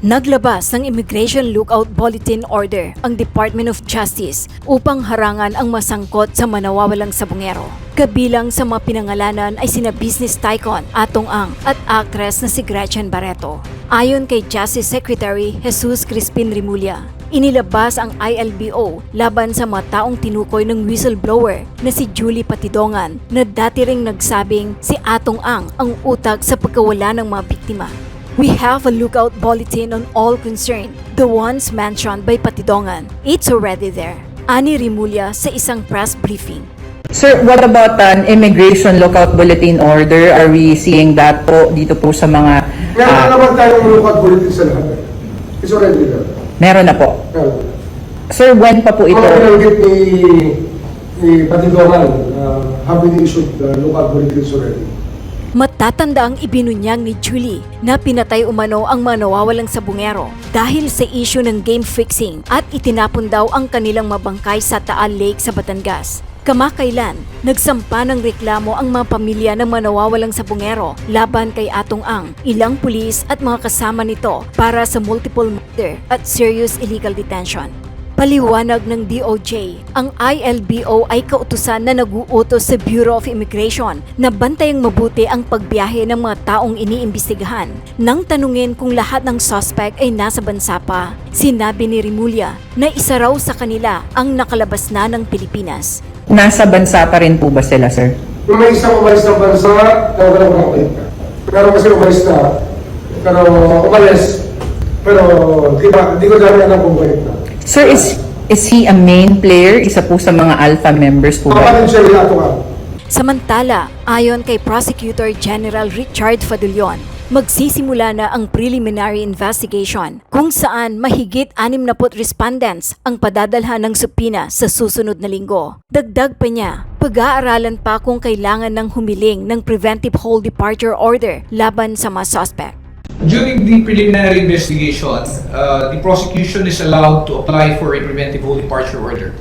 Naglabas ng Immigration Lookout Bulletin Order ang Department of Justice upang harangan ang masangkot sa manawawalang sabongero. Kabilang sa mga pinangalanan ay sina business tycoon Atong Ang at actress na si Gretchen Barreto. Ayon kay Justice Secretary Jesus Crispin Remulla, inilabas ang ILBO laban sa mga taong tinukoy ng whistleblower na si Julie Patidongan na dati ring nagsabing si Atong Ang ang utak sa pagkawala ng mga biktima. We have a lookout bulletin on all concerned, the ones mentioned by Patidongan. It's already there. Ani Remulla sa isang press briefing. Sir, what about an immigration lookout bulletin order? Are we seeing that po dito po sa mga... Meron naman tayong lookout bulletin sa lahat. It's already there. Meron na po. Meron. Sir, when pa po ito? Ang binanggit ni Patidongan, have been issued lookout bulletins already. Matatanda ang ibinunyag ni Julie na pinatay umano ang mga nawawalang sabongero dahil sa issue ng game fixing at itinapon daw ang kanilang mabangkay sa Taal Lake sa Batangas. Kamakailan, nagsampa ng reklamo ang mga pamilya ng mga nawawalang sabongero laban kay Atong Ang, ilang pulis at mga kasama nito para sa multiple murder at serious illegal detention. Paliwanag ng DOJ, ang ILBO ay kautusan na nag-uutos sa Bureau of Immigration na bantayang mabuti ang pagbiyahe ng mga taong iniimbestigahan. Nang tanungin kung lahat ng suspect ay nasa bansa pa, sinabi ni Remulla na isa raw sa kanila ang nakalabas na ng Pilipinas. Nasa bansa pa rin po ba sila, sir? Kung may isang umalis ng bansa, wala ko nakapit ka. Pero kasi umalis na, pero umalis, pero di ko dami alam kung balik na. Sir, is he a main player? Isa po sa mga alpha members po ba? Kapatid siya nila Atong Ang. Samantala, ayon kay Prosecutor General Richard Fadulyon, magsisimula na ang preliminary investigation kung saan mahigit 60 respondents ang padadalhan ng subpoena sa susunod na linggo. Dagdag pa niya, pag-aaralan pa kung kailangan ng humiling ng preventive hold departure order laban sa mga suspect. During the preliminary investigation, the prosecution is allowed to apply for a preventive hold departure order.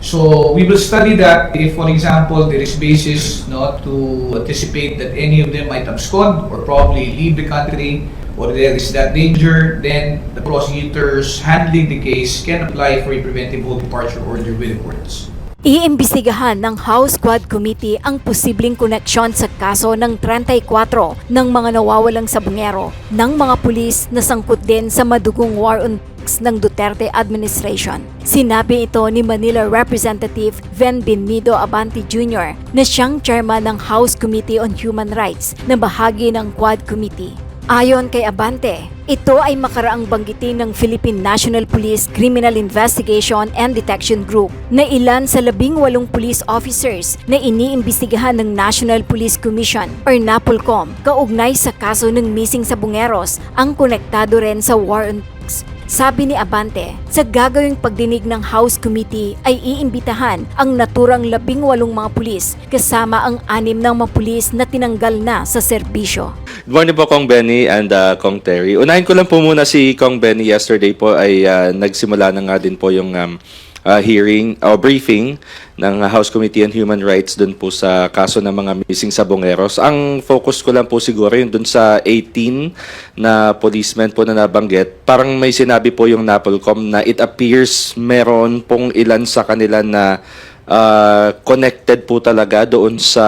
So we will study that if, for example, there is basis to anticipate that any of them might abscond or probably leave the country, or there is that danger, then the prosecutors handling the case can apply for a preventive hold departure order with the courts. Iimbestigahan ng House Quad Committee ang posibleng koneksyon sa kaso ng 34 ng mga nawawalang sabongero ng mga pulis na sangkot din sa madugong war on drugs ng Duterte administration. Sinabi ito ni Manila Representative Ven Bennido Abante Jr. na siyang chairman ng House Committee on Human Rights na bahagi ng Quad Committee. Ayon kay Abante, ito ay makaraang banggitin ng Philippine National Police Criminal Investigation and Detection Group na ilan sa 18 police officers na iniimbestigahan ng National Police Commission or NAPOLCOM kaugnay sa kaso ng missing sabongeros ang konektado rin sa war on drugs. Sabi ni Abante, sa gagawing pagdinig ng House Committee ay iimbitahan ang naturang 18 mga pulis kasama ang 6 ng mga pulis na tinanggal na sa serbisyo. Good morning po, Kong Benny and Kong Terry. Unahin ko lang po muna si Kong Benny. Yesterday po ay nagsimula na nga din po yung hearing o briefing ng House Committee on Human Rights dun po sa kaso ng mga missing sabongeros. Ang focus ko lang po siguro yung dun sa 18 na policemen po na nabanggit. Parang may sinabi po yung NAPOLCOM na it appears meron pong ilan sa kanila na connected po talaga doon sa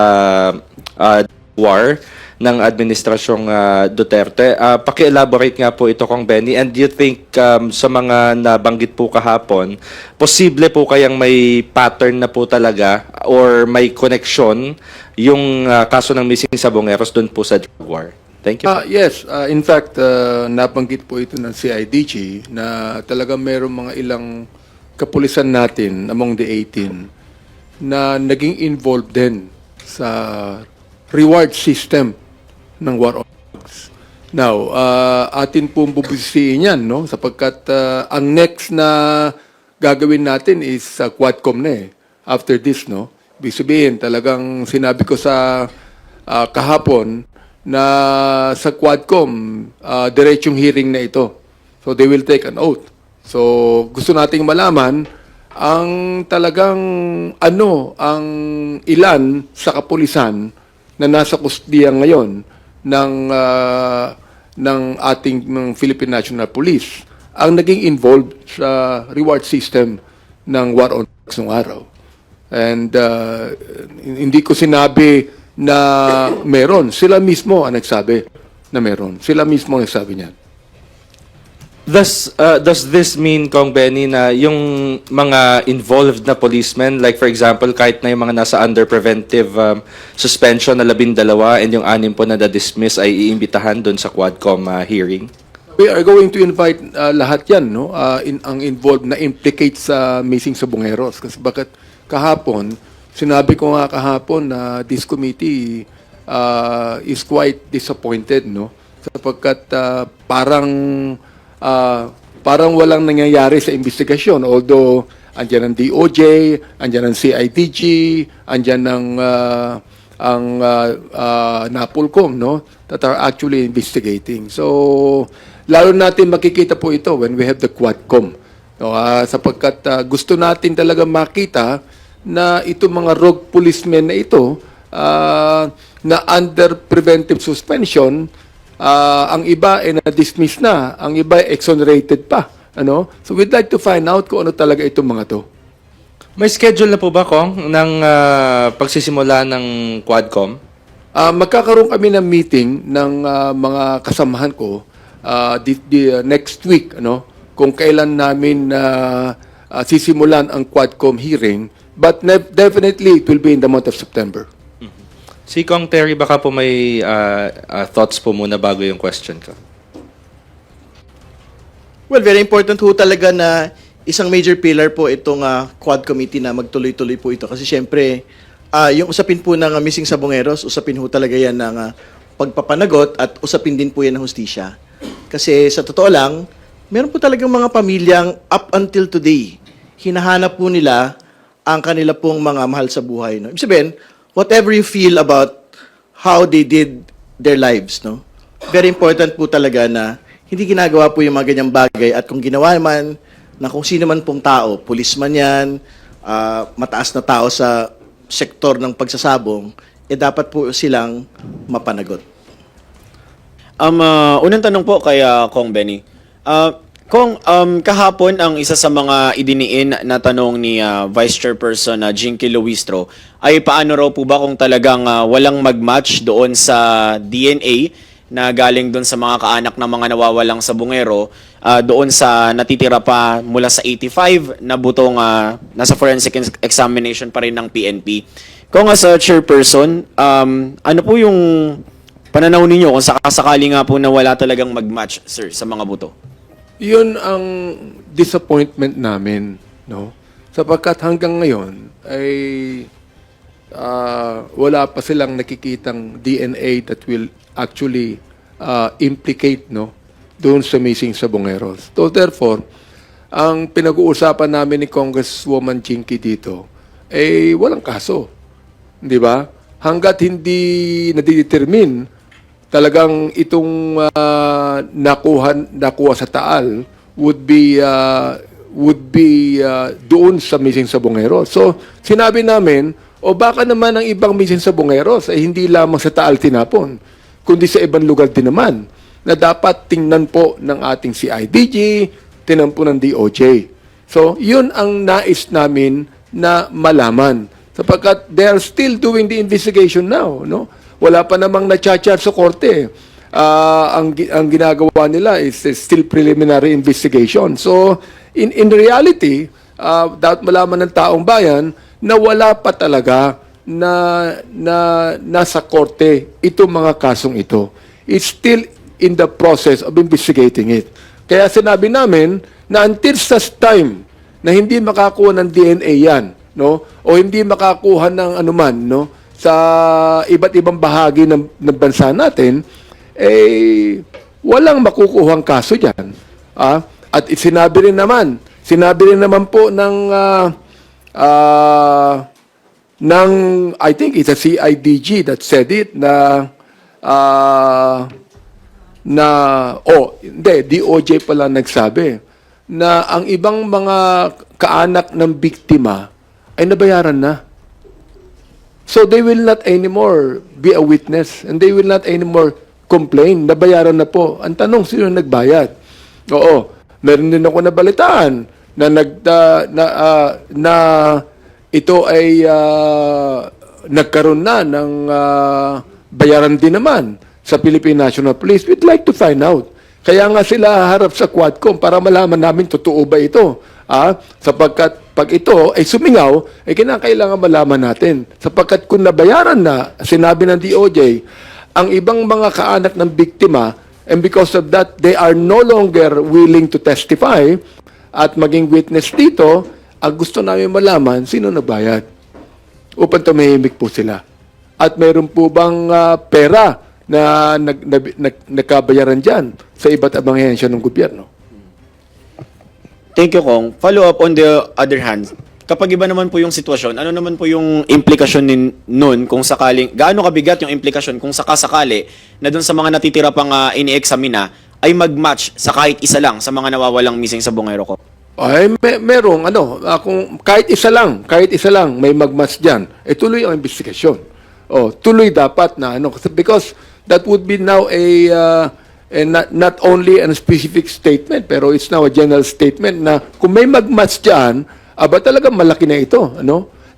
war ng administrasyong Duterte. Paki-elaborate nga po ito, Kong Benny. And do you think sa mga nabanggit po kahapon, posible po kayang may pattern na po talaga or may connection yung kaso ng missing sabongeros doon po sa drug war? Thank you. Yes, in fact, nabanggit po ito ng CIDG na talagang mayroong mga ilang kapulisan natin among the 18 na naging involved din sa reward system ng war on drugs. Now, atin pong bubusisiin yan, no? Sapagkat ang next na gagawin natin is Quadcom na eh. After this, no? Ibig sabihin, talagang sinabi ko sa kahapon na sa Quadcom, diretsong hearing na ito. So, they will take an oath. So, gusto nating malaman ang talagang ang ilan sa kapulisan na nasa kustiya ngayon ng ng ating ng Philippine National Police ang naging involved sa reward system ng war on drugs nung araw. And hindi ko sinabi na meron. Sila mismo ang nagsabi na meron. Sila mismo ang nagsabi niyan. Does this mean, Kong Benny, na yung mga involved na policemen, like for example, kahit na yung mga nasa under preventive suspension na 12 and yung 6 po na na-dismiss ay iimbitahan doon sa Quadcom hearing? We are going to invite lahat yan, no? Ang involved na implicate sa missing Sabongeros. Kasi bakit kahapon, sinabi ko nga kahapon na this committee is quite disappointed, no? Sapagkat parang walang nangyayari sa investigasyon. Although, andyan ang DOJ, andyan ang CIDG, andyan ang NAPOLCOM, no? That are actually investigating. So, lalo natin makikita po ito when we have the Quadcom. No, sapagkat gusto natin talaga makita na itong mga rogue policemen na ito na under preventive suspension, ang iba ay na-dismiss na, ang iba ay exonerated pa. Ano? So we'd like to find out kung ano talaga itong mga to. May schedule na po ba, Kong, ng pagsisimula ng Quadcom? Magkakaroon kami ng meeting ng mga kasamahan ko next week, ano, kung kailan namin sisimulan ang Quadcom hearing, but definitely it will be in the month of September. Si Kong Terry, baka po may thoughts po muna bago yung question ko. Well, very important ho talaga na isang major pillar po itong Quad Committee na magtuloy-tuloy po ito. Kasi syempre, yung usapin po ng missing Sabongeros, usapin ho talaga yan ng pagpapanagot at usapin din po yan ng hustisya. Kasi sa totoo lang, meron po talagang mga pamilyang up until today, hinahanap po nila ang kanila pong mga mahal sa buhay. No? Ibig sabihin, whatever you feel about how they did their lives, no? Very important po talaga na hindi ginagawa po yung mga ganyang bagay at kung ginawa man na kung sino man pong tao, pulis man yan, mataas na tao sa sektor ng pagsasabong, dapat po silang mapanagot. Unang tanong po kay Kong Benny. Kong, kahapon ang isa sa mga idiniin na tanong ni Vice Chairperson Jinky Luistro ay paano raw po ba kung talagang walang mag-match doon sa DNA na galing doon sa mga kaanak ng mga nawawalang sabongero doon sa natitira pa mula sa 85 na butong nasa forensic examination pa rin ng PNP. Kung as a chairperson, ano po yung pananaw ninyo kung sakasakali nga po na wala talagang mag-match, sir, sa mga buto? Yun ang disappointment namin, no? Sapagkat hanggang ngayon ay wala pa silang nakikitang DNA that will actually implicate, no, doon sa missing Sabongeros. So therefore, ang pinag-uusapan namin ni Congresswoman Jinky dito ay walang kaso. Di ba? Hanggat hindi nadidetermine talagang itong nakuha sa Taal would be doon sa missing Sabongeros. So, sinabi namin, o baka naman ang ibang missing Sabongeros ay hindi lamang sa Taal tinapon, kundi sa ibang lugar din naman na dapat tingnan po ng ating CIDG, tingnan po ng DOJ. So, yun ang nais namin na malaman. Sapagkat they are still doing the investigation now, no? Wala pa namang na-charge sa korte. Ang ginagawa nila is still preliminary investigation. So, in reality, dapat malaman ng taong bayan na wala pa talaga na nasa korte itong mga kasong ito. It's still in the process of investigating it. Kaya sinabi namin na until such time na hindi makakuha ng DNA yan, no? O hindi makakuha ng anuman, no? Sa iba't ibang bahagi ng bansa natin, walang makukuhang kaso dyan. At sinabi rin naman po ng I think it's a CIDG that said it DOJ pala nagsabi na ang ibang mga kaanak ng biktima ay nabayaran na. So they will not anymore be a witness and they will not anymore complain, nabayaran na po. Ang tanong, sino nagbayad? Oo, meron din ako nabalitaan na na ito ay nagkaroon na ng bayaran din naman sa Philippine National Police. We'd like to find out. Kaya nga sila harap sa Quadcom para malaman namin totoo ba ito. Sapagkat pag ito ay sumingaw, ay kinakailangan malaman natin. Sapagkat kung nabayaran na, sinabi ng DOJ, ang ibang mga kaanak ng biktima, and because of that, they are no longer willing to testify at maging witness dito, ang gusto namin malaman, sino nabayad? Upang tumahimik po sila. At mayroon po bang pera na nagkabayaran dyan sa iba't ibang ahensya ng gobyerno? Thank you, Kong. Follow up on the other hand, kapag iba naman po yung sitwasyon, ano naman po yung implikasyon nun kung sakaling, gaano kabigat yung implikasyon kung sakasakali na dun sa mga natitira pang ini-examina ay mag-match sa kahit isa lang sa mga nawawalang missing sa Bungero ko? Ay, merong kung kahit isa lang may magmas diyan, tuloy ang investigasyon. Tuloy dapat na because that would be now not only a specific statement pero it's now a general statement na kung may magmas diyan, aba talagang malaki na ito,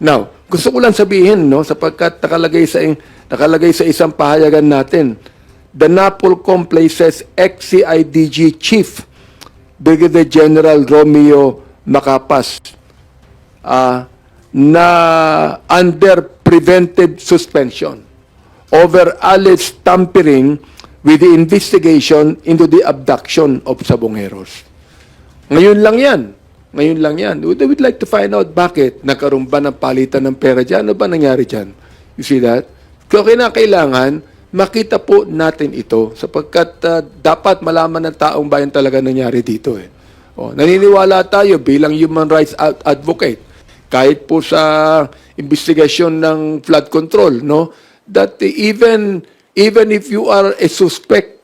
Now, gusto ko lang sabihin, sapagkat nakalagay sa isang pahayagan natin, the NAPOLCOM places ex-CIDG Chief Brigadier General Romeo Macapas na under preventive suspension over alleged tampering with the investigation into the abduction of Sabongeros. Ngayon lang yan. We'd like to find out bakit nagkaroon ba ng palitan ng pera dyan? Ano ba nangyari dyan? You see that? Kaya kailangan makita po natin ito sapagkat dapat malaman ng taong bayan talaga nangyari dito. Naniniwala tayo bilang human rights advocate kahit po sa investigasyon ng flood control, that even if you are a suspect,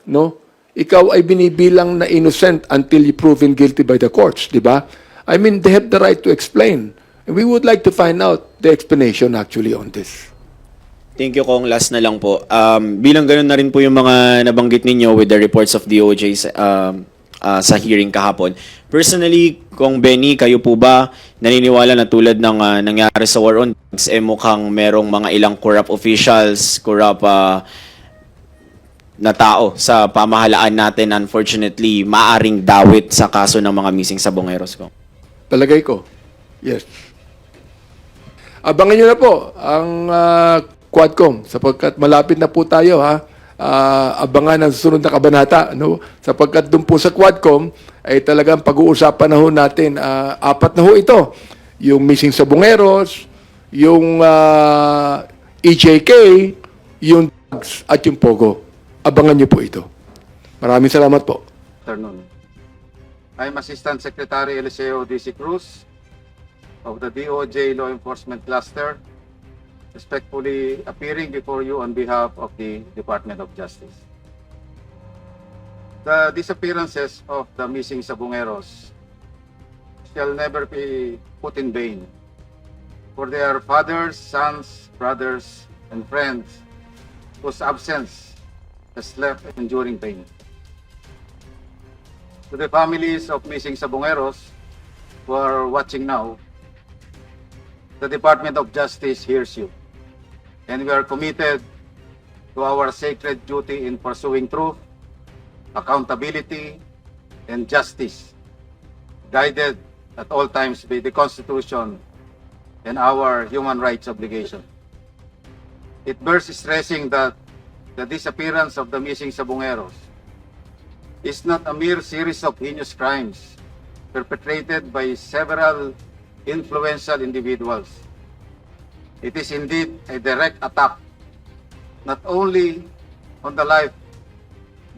ikaw ay binibilang na innocent until you proven guilty by the courts, di ba? I mean, they have the right to explain. And we would like to find out the explanation actually on this. Thank you, Kong. Last na lang po. Bilang ganun na rin po yung mga nabanggit ninyo with the reports of DOJ sa hearing kahapon. Personally, Kong Benny, kayo po ba naniniwala na tulad ng nangyari sa war on drugs, mukhang merong mga ilang corrupt officials, corrupt na tao sa pamahalaan natin, unfortunately, maaring dawit sa kaso ng mga missing Sabongeros ko? Palagay ko, yes. Abangan nyo na po ang Quadcom sapagkat malapit na po tayo abangan ang susunod na kabanata sapagkat doon po sa Quadcom ay talagang pag-uusapan na ho natin 4 na ho ito, yung missing Sabongeros, yung EJK, yung drugs at yung Pogo. Abangan nyo po ito. Maraming salamat po. Afternoon. I'm Assistant Secretary Eliseo D.C. Cruz of the DOJ Law Enforcement Cluster, respectfully appearing before you on behalf of the Department of Justice. The disappearances of the missing Sabongeros shall never be put in vain, for they are fathers, sons, brothers, and friends whose absence has left enduring pain. To the families of missing Sabongeros who are watching now, the Department of Justice hears you, and we are committed to our sacred duty in pursuing truth, accountability, and justice, guided at all times by the Constitution and our human rights obligation. It bears stressing that the disappearance of the missing Sabongeros is not a mere series of heinous crimes perpetrated by several influential individuals. It is indeed a direct attack not only on the life,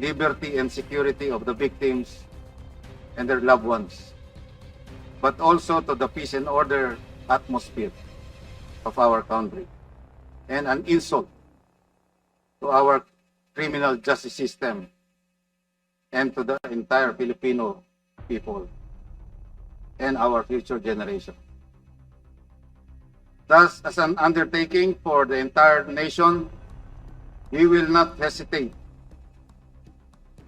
liberty, and security of the victims and their loved ones, but also to the peace and order atmosphere of our country, and an insult to our criminal justice system and to the entire Filipino people and our future generation. Thus, as an undertaking for the entire nation, we will not hesitate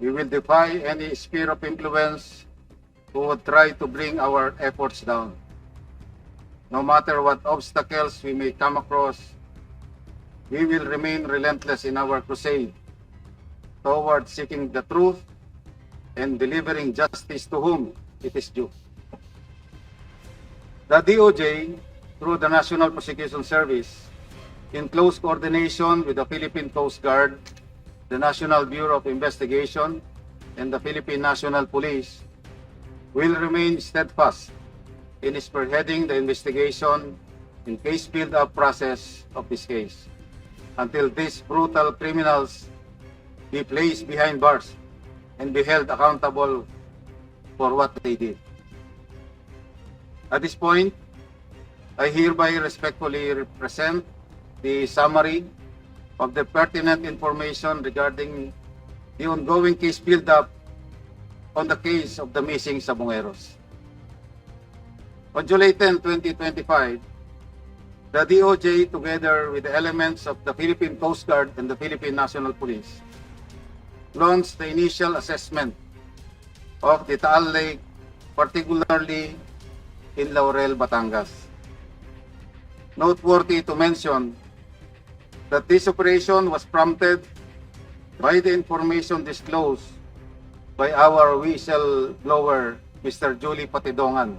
We will defy any sphere of influence who would try to bring our efforts down. No matter what obstacles we may come across, we will remain relentless in our crusade toward seeking the truth and delivering justice to whom it is due. The DOJ, through the National Prosecution Service, in close coordination with the Philippine Coast Guard, the National Bureau of Investigation, and the Philippine National Police, will remain steadfast in spearheading the investigation and case build-up process of this case until these brutal criminals be placed behind bars and be held accountable for what they did. At this point, I hereby respectfully present the summary of the pertinent information regarding the ongoing case build-up on the case of the missing Sabongeros. On July 10, 2025, the DOJ, together with the elements of the Philippine Coast Guard and the Philippine National Police, launched the initial assessment of the Taal Lake, particularly in Laurel, Batangas. Noteworthy to mention that this operation was prompted by the information disclosed by our whistleblower, Mr. Julie Patidongan,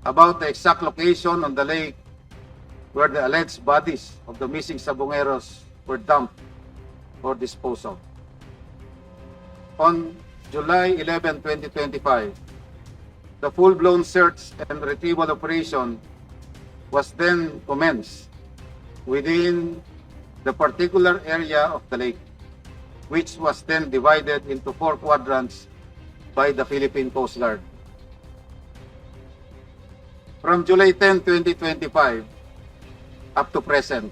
about the exact location on the lake where the alleged bodies of the missing Sabongeros were dumped or disposed of. On July 11, 2025, the full-blown search and retrieval operation was then commenced within the particular area of the lake, which was then divided into 4 quadrants by the Philippine Coast Guard. From July 10, 2025 up to present,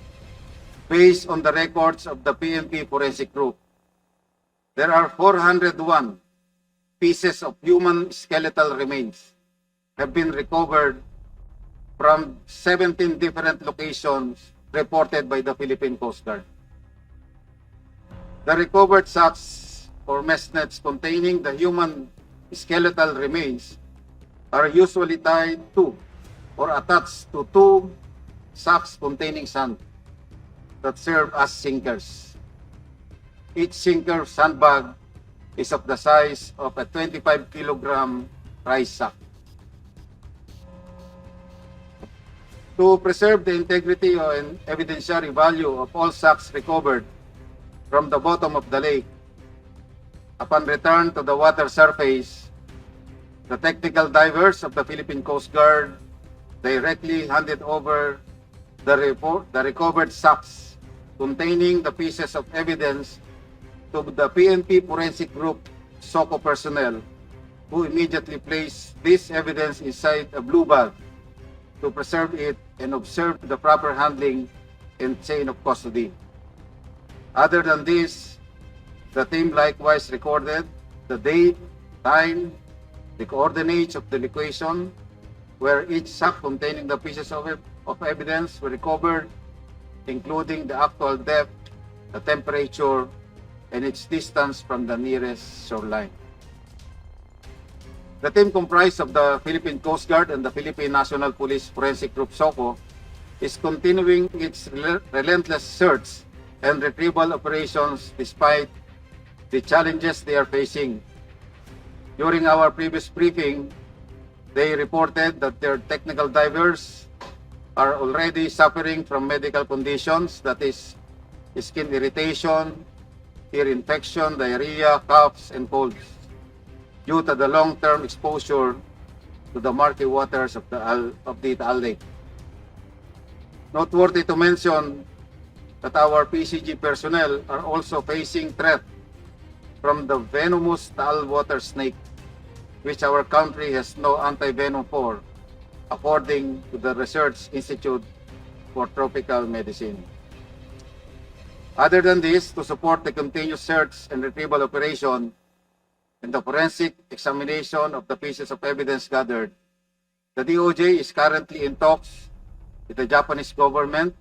based on the records of the PNP Forensic Group, there are 401 pieces of human skeletal remains have been recovered from 17 different locations reported by the Philippine Coast Guard. The recovered sacks or mesh nets containing the human skeletal remains are usually tied to or attached to 2 sacks containing sand that serve as sinkers. Each sinker sandbag is of the size of a 25-kilogram rice sack. To preserve the integrity and evidentiary value of all sacks recovered from the bottom of the lake, upon return to the water surface, the technical divers of the Philippine Coast Guard directly handed over the recovered sacks containing the pieces of evidence to the PNP Forensic Group SOCO personnel, who immediately placed this evidence inside a blue bag to preserve it and observe the proper handling and chain of custody. Other than this, the team likewise recorded the date, time, the coordinates of the location where each sack containing the pieces of evidence were recovered, including the actual depth, the temperature, and its distance from the nearest shoreline. The team comprised of the Philippine Coast Guard and the Philippine National Police Forensic Group SOCO is continuing its relentless search and retrieval operations despite the challenges they are facing. During our previous briefing, they reported that their technical divers are already suffering from medical conditions, that is, skin irritation, ear infection, diarrhea, coughs, and colds, due to the long-term exposure to the murky waters of the Taal Lake. Noteworthy to mention that our PCG personnel are also facing threat from the venomous Taal water snake, which our country has no anti-venom for, according to the Research Institute for Tropical Medicine. Other than this, to support the continuous search and retrieval operation and the forensic examination of the pieces of evidence gathered, the DOJ is currently in talks with the Japanese government,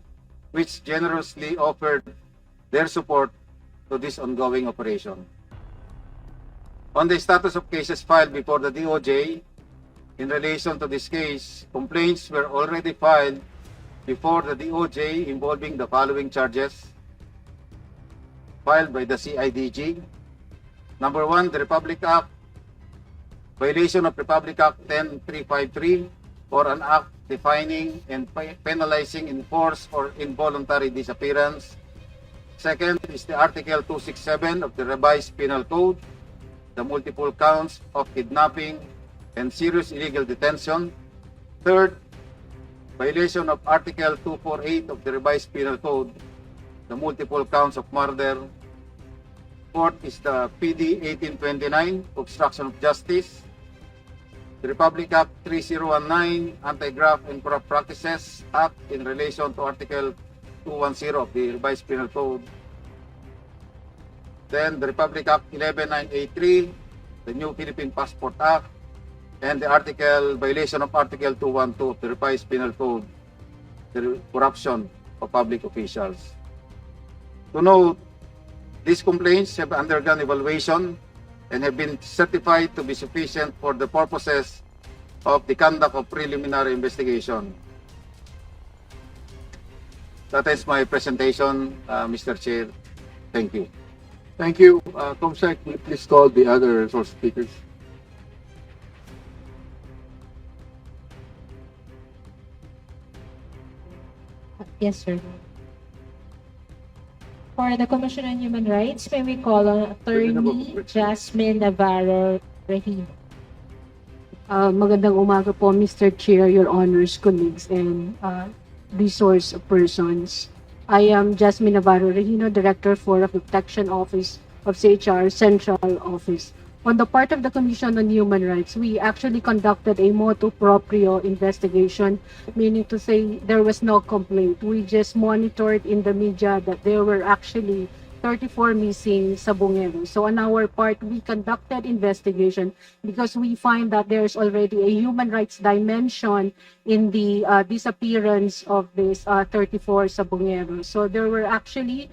which generously offered their support to this ongoing operation. On the status of cases filed before the DOJ, in relation to this case, complaints were already filed before the DOJ involving the following charges filed by the CIDG. Number 1, the Republic Act, violation of Republic Act 10353 or an act defining and penalizing enforced or involuntary disappearance. Second is the Article 267 of the Revised Penal Code, the multiple counts of kidnapping and serious illegal detention. Third, violation of Article 248 of the Revised Penal Code, the multiple counts of murder. Fourth is the PD 1829, obstruction of justice. The Republic Act 3019, Anti-Graft and Corrupt Practices Act in relation to Article 210 of the Revised Penal Code. Then the Republic Act 11983, the New Philippine Passport Act, and the violation of Article 212 of the Revised Penal Code, the corruption of public officials. To note, these complaints have undergone evaluation and have been certified to be sufficient for the purposes of the conduct of preliminary investigation. That is my presentation, Mr. Chair. Thank you. Thank you. Comsec, will you please call the other source speakers? Yes, sir. For the Commission on Human Rights, may we call on Attorney Jasmine Navarro Regino. Magandang umaga po, Mr. Chair, Your Honors, colleagues, and resource persons. I am Jasmine Navarro Regino, Director for the Protection Office of CHR Central Office. On the part of the Commission on Human Rights, we actually conducted a motu proprio investigation, meaning to say there was no complaint. We just monitored in the media that there were actually 34 missing Sabongeros. So on our part, we conducted investigation because we find that there's already a human rights dimension in the disappearance of these 34 Sabongeros. So there were actually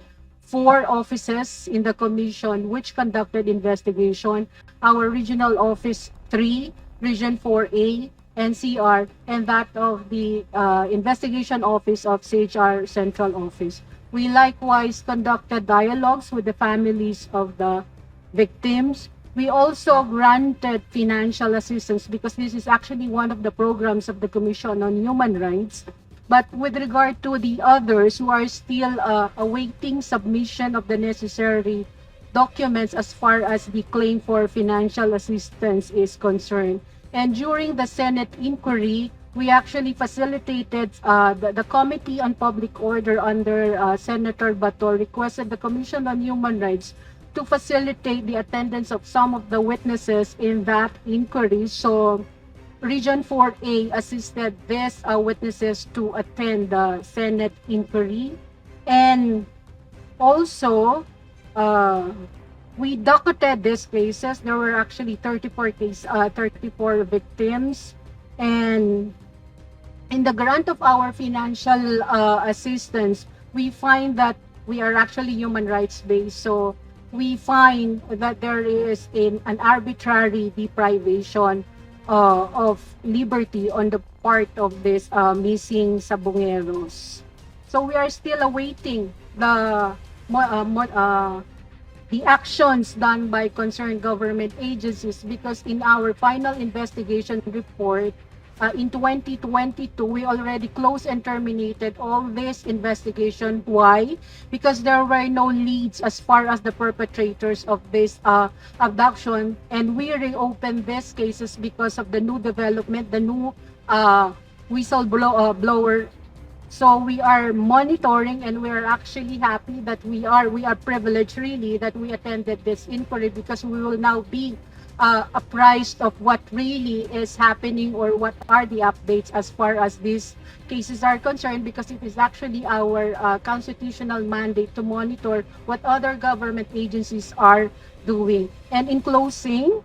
4 offices in the commission which conducted investigation. Our regional office 3, region 4A, NCR, and that of the investigation office of CHR Central Office. We likewise conducted dialogues with the families of the victims. We also granted financial assistance because this is actually one of the programs of the Commission on Human Rights. But with regard to the others who are still awaiting submission of the necessary documents as far as the claim for financial assistance is concerned. And during the Senate inquiry, we actually facilitated the Committee on Public Order under Senator Bato requested the Commission on Human Rights to facilitate the attendance of some of the witnesses in that inquiry. So Region 4A assisted these witnesses to attend the Senate inquiry. And also, we docketed these cases. There were actually 34 victims. And in the grant of our financial assistance, we find that we are actually human rights based. So we find that there is an arbitrary deprivation of liberty on the part of these missing Sabongeros. So we are still awaiting the actions done by concerned government agencies because in our final investigation report in 2022, we already closed and terminated all this investigation. Why? Because there were no leads as far as the perpetrators of this abduction, and we reopened these cases because of the new development, the new whistleblower. So we are monitoring, and we are actually happy that we are privileged really that we attended this inquiry because we will now be apprised of what really is happening or what are the updates as far as these cases are concerned, because it is actually our constitutional mandate to monitor what other government agencies are doing. And in closing,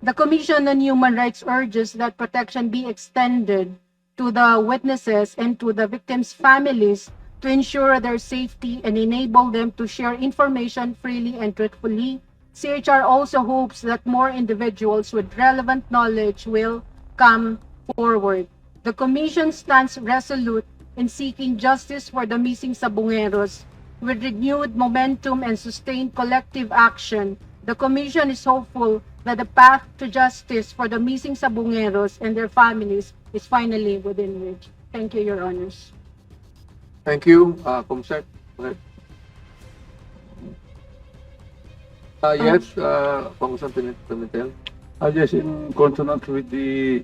the Commission on Human Rights urges that protection be extended to the witnesses and to the victims' families to ensure their safety and enable them to share information freely and truthfully. CHR also hopes that more individuals with relevant knowledge will come forward. The Commission stands resolute in seeking justice for the missing Sabongeros. With renewed momentum and sustained collective action, the Commission is hopeful that the path to justice for the missing Sabongeros and their families is finally within reach. Thank you, Your Honors. Thank you, Comsec. Go ahead. Yes, Congressman Pimentel. Yes, in consonance with the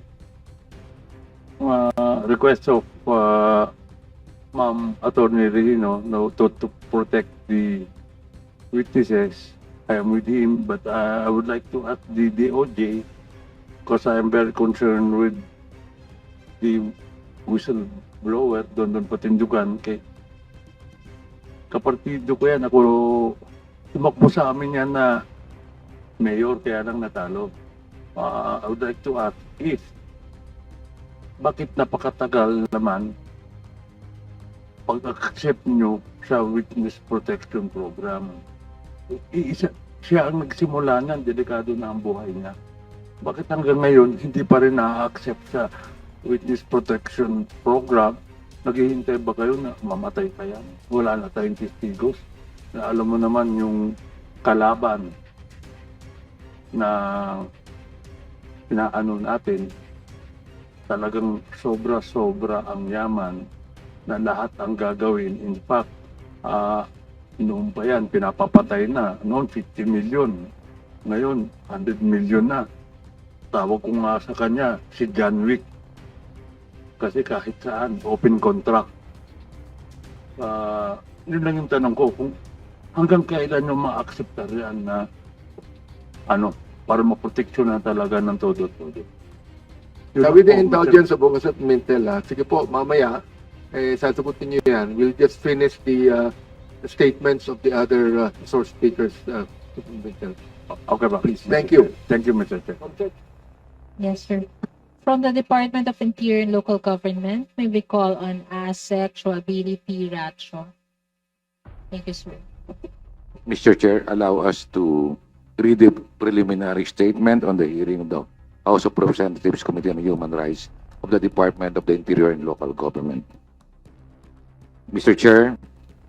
request of Ma'am Attorney Regino, to protect the witnesses, I am with him, but I would like to ask the DOJ, because I am very concerned with the whistleblower doon Patindugan. Kay kapartido ko yan, ako tumakbo sa amin yan na mayor, kaya lang natalo. I would like to ask if bakit napakatagal naman pag-accept nyo sa witness protection program. Siya ang nagsimula niyan, delikado na ang buhay niya. Bakit hanggang ngayon hindi pa rin na-accept sa witness protection program? Naghihintay ba kayo na mamatay pa yan? Wala na tayong testigos. Na alam mo naman yung kalaban na pinaano natin, talagang sobra-sobra ang yaman na lahat ang gagawin. In fact, noon pa yan, pinapapatay na. Noon, 50 million. Ngayon, 100 million na. Tawag ko nga sa kanya, si John Wick. Kasi kahit saan, open contract. Yun lang yung tanong ko, kung hanggang kailan nyo ma-acceptar yan na para maproteksyon na talaga ng todo-todo. With the indulgence of Congressman Pimentel, sige po, mamaya, sasagutin niyo yan. We'll just finish the statements of the other source speakers. Okay ba? Please, thank you. Thank you, Mr. Chair. Yes, sir. From the Department of Interior and Local Government, may we call on ASEC Joabili P. Racho. Thank you, sir. Mr. Chair, allow us to read the preliminary statement on the hearing of the House of Representatives Committee on Human Rights of the Department of the Interior and Local Government. Mr. Chair,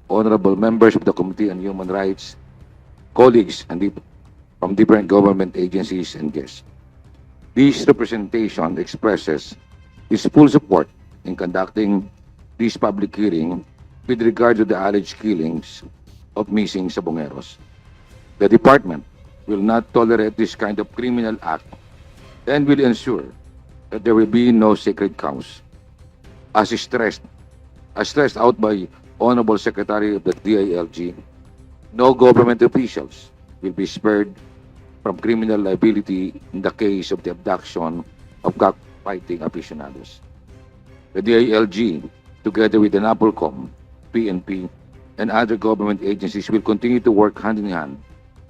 honorable members of the Committee on Human Rights, colleagues from different government agencies and guests. This representation expresses its full support in conducting this public hearing with regard to the alleged killings of missing Sabongeros. The department will not tolerate this kind of criminal act and will ensure that there will be no sacred cows. As stressed out by Honorable Secretary of the DILG, no government officials will be spared from criminal liability in the case of the abduction of cockfighting aficionados. The DILG, together with the NAPOLCOM, PNP, and other government agencies will continue to work hand in hand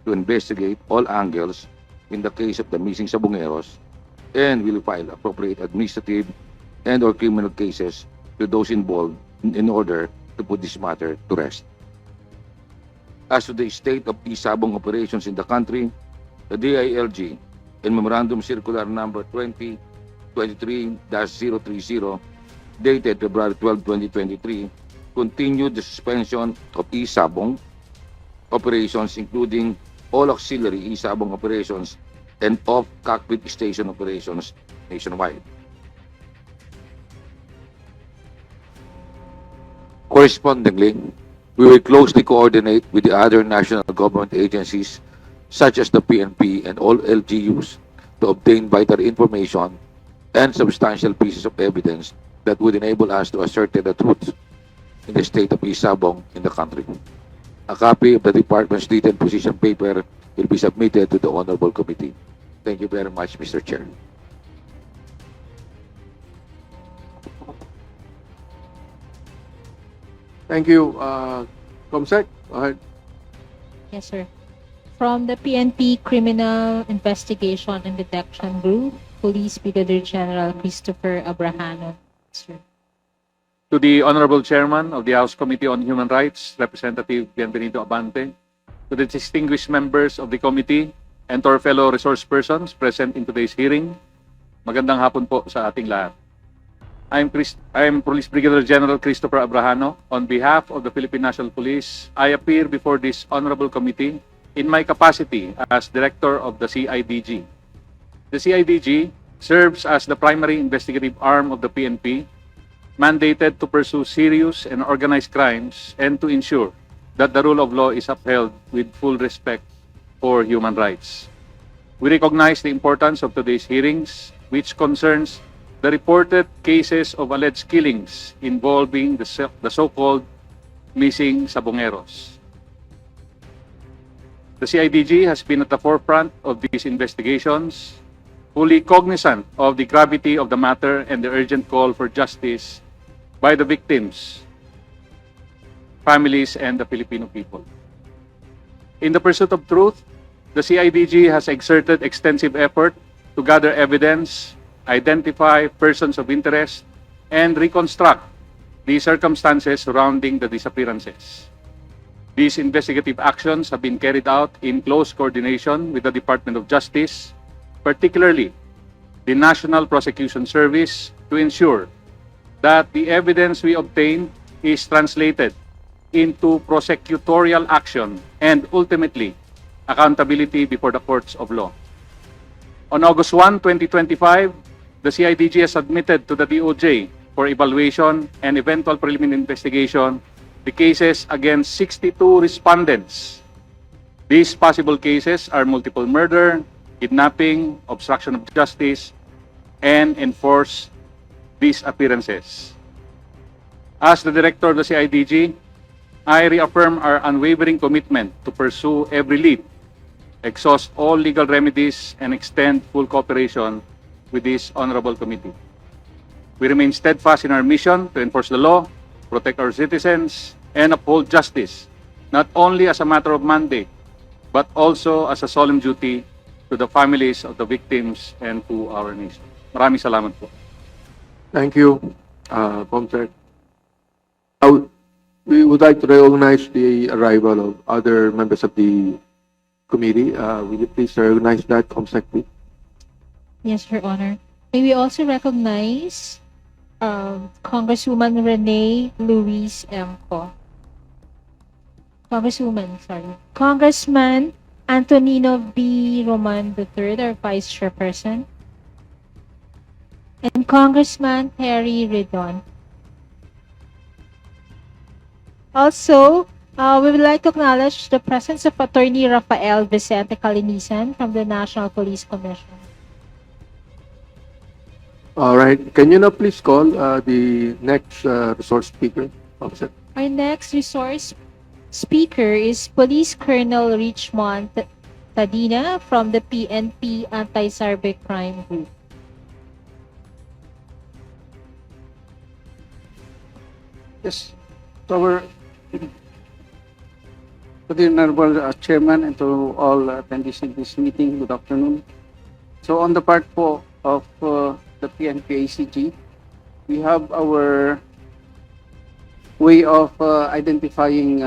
to investigate all angles in the case of the missing Sabongeros and will file appropriate administrative and or criminal cases to those involved in order to put this matter to rest. As to the state of Isabong operations in the country, the DILG in Memorandum Circular Number 2023-030 dated February 12, 2023 continued the suspension of Isabong operations including all auxiliary Isabong operations and off-cockpit station operations nationwide. Correspondingly, we will closely coordinate with the other national government agencies such as the PNP and all LGUs to obtain vital information and substantial pieces of evidence that would enable us to ascertain the truth in the state of Isabong in the country. A copy of the department's detailed position paper will be submitted to the Honorable Committee. Thank you very much, Mr. Chair. Thank you. Comsec, go ahead. Yes, sir. From the PNP Criminal Investigation and Detection Group, Police Brigadier General Christopher Abrahano. Sir. To the Honorable Chairman of the House Committee on Human Rights, Representative Bienvenido Abante, to the distinguished members of the committee, and to our fellow resource persons present in today's hearing. Magandang hapon po sa ating lahat. I am Police Brigadier General Christopher Abrahano. On behalf of the Philippine National Police, I appear before this honorable committee in my capacity as Director of the CIDG. The CIDG serves as the primary investigative arm of the PNP, mandated to pursue serious and organized crimes and to ensure that the rule of law is upheld with full respect for human rights. We recognize the importance of today's hearings, which concerns the reported cases of alleged killings involving the so-called missing Sabongeros. The CIDG has been at the forefront of these investigations, fully cognizant of the gravity of the matter and the urgent call for justice by the victims, families, and the Filipino people. In the pursuit of truth, the CIDG has exerted extensive effort to gather evidence, identify persons of interest, and reconstruct the circumstances surrounding the disappearances. These investigative actions have been carried out in close coordination with the Department of Justice, particularly the National Prosecution Service, to ensure that the evidence we obtain is translated into prosecutorial action and ultimately accountability before the courts of law. On August 1, 2025, the CIDG has submitted to the DOJ for evaluation and eventual preliminary investigation the cases against 62 respondents. These possible cases are multiple murder, kidnapping, obstruction of justice, and enforced disappearances. As the director of the CIDG, I reaffirm our unwavering commitment to pursue every lead, exhaust all legal remedies, and extend full cooperation with this honorable committee. We remain steadfast in our mission to enforce the law, protect our citizens, and uphold justice, not only as a matter of mandate, but also as a solemn duty to the families of the victims and to our nation. Maraming salamat po. Thank you, Comsec. We would like to recognize the arrival of other members of the committee. Will you please recognize that, Comsec, please? Yes, Your Honor. May we also recognize Congresswoman Renee Luis Emco. Congressman Antonino B. Roman III, our Vice Chairperson. And Congressman Terry Redon. Also, we would like to acknowledge the presence of Attorney Rafael Vicente Calinisan from the National Police Commission. All right. Can you now please call the next resource speaker, Comsec? Our next resource speaker is Police Colonel Richmond Tadina from the PNP Anti-Cybercrime Group. Yes, to our to the Honorable Chairman and to all attendees in this meeting, good afternoon. So on the part of the PNP ACG, we have our way of identifying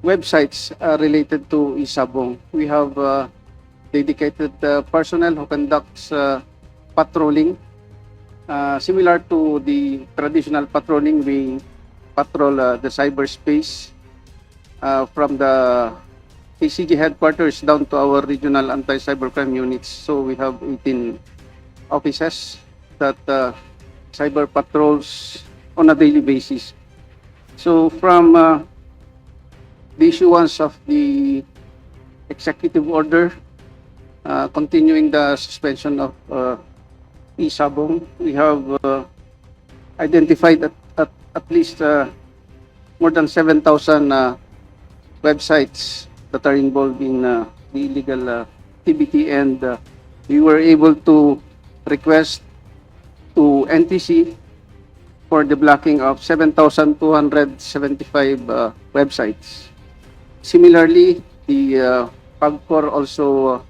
websites related to Isabong. We have dedicated personnel who conducts patrolling. Similar to the traditional patrolling, we patrol the cyberspace from the ACG headquarters down to our regional anti-cybercrime units. So we have 18 officers that cyber patrols on a daily basis. So from the issuance of the executive order continuing the suspension of Isabong, we have identified at least more than 7,000 websites that are involved in the illegal activity, and we were able to request to NTC for the blocking of 7,275 websites. Similarly, the PAGCOR also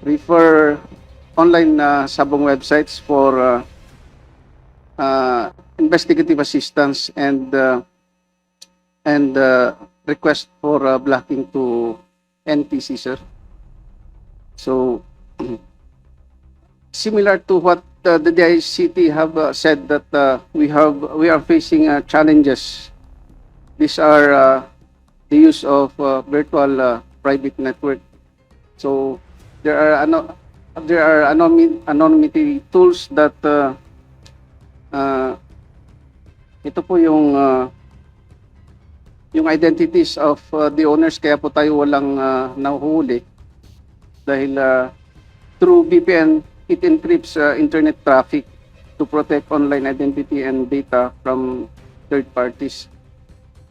refer online Sabong websites for investigative assistance and request for blocking to NTC, sir. So, similar to what the DICT have said that we are facing challenges. These are the use of virtual private network. So there are anonymity tools that ito po yung identities of the owners, kaya po tayo walang nahuhuli dahil through VPN it encrypts internet traffic to protect online identity and data from third parties.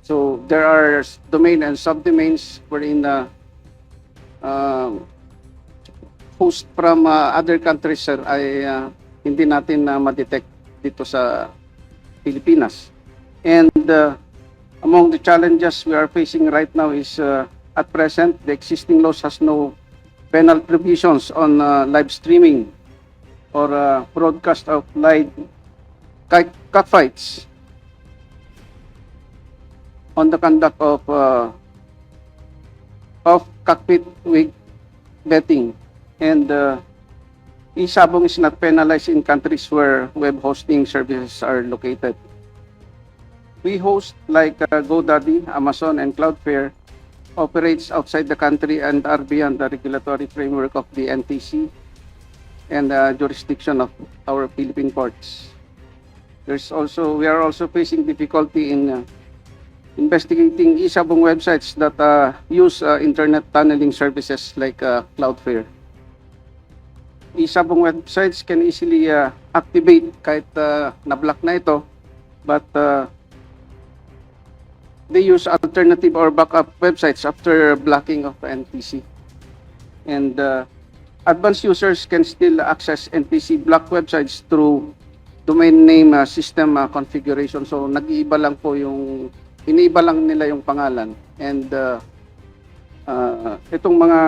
So there are domain and subdomains wherein host from other countries, sir, ay hindi natin ma-detect dito sa Pilipinas. And among the challenges we are facing right now is at present the existing laws has no penal provisions on live streaming or broadcast of live cockfights on the conduct of cockpit wig betting, and e-sabong is not penalized in countries where web hosting services are located. We host like GoDaddy, Amazon, and Cloudflare operates outside the country and are beyond the regulatory framework of the NTC and jurisdiction of our Philippine courts. We are also facing difficulty in investigating e-sabong websites that use internet tunneling services like Cloudflare. E-sabong websites can easily activate kahit na-block na ito, but they use alternative or backup websites after blocking of NTC. And advanced users can still access NTC blocked websites through domain name system configuration. So nag-iiba lang po iniiba lang nila yung pangalan, and itong mga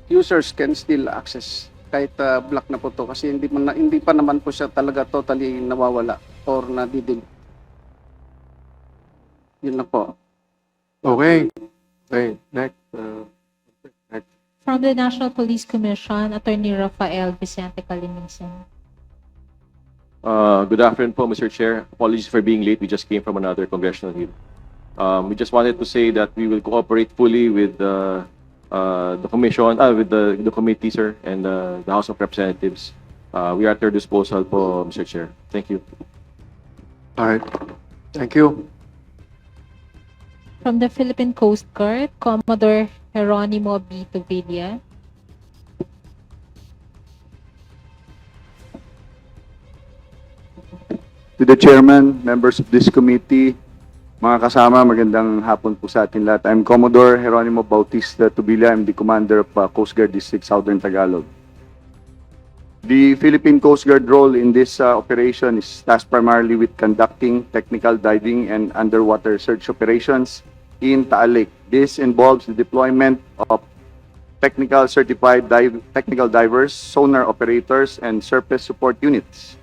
users can still access kahit block na po to kasi hindi pa naman po siya talaga totally nawawala or nadidelete. Yun na po. Okay. Next. From the National Police Commission, Attorney Rafael Vicente Calinisan. Good afternoon po, Mr. Chair. Apologies for being late. We just came from another congressional hearing. We just wanted to say that we will cooperate fully with the commission, with the committee, sir, and the House of Representatives. We are at your disposal po, Mr. Chair. Thank you. All right. Thank you. From the Philippine Coast Guard, Commodore Jeronimo B. Tuvilla. To the chairman, members of this committee, mga kasama, magandang hapon po sa atin lahat. I'm Commodore Jeronimo Bautista Tubilla. I'm the commander of Coast Guard District Southern Tagalog. The Philippine Coast Guard role in this operation is tasked primarily with conducting technical diving and underwater search operations in Taal Lake. This involves the deployment of technical certified technical divers, sonar operators, and surface support units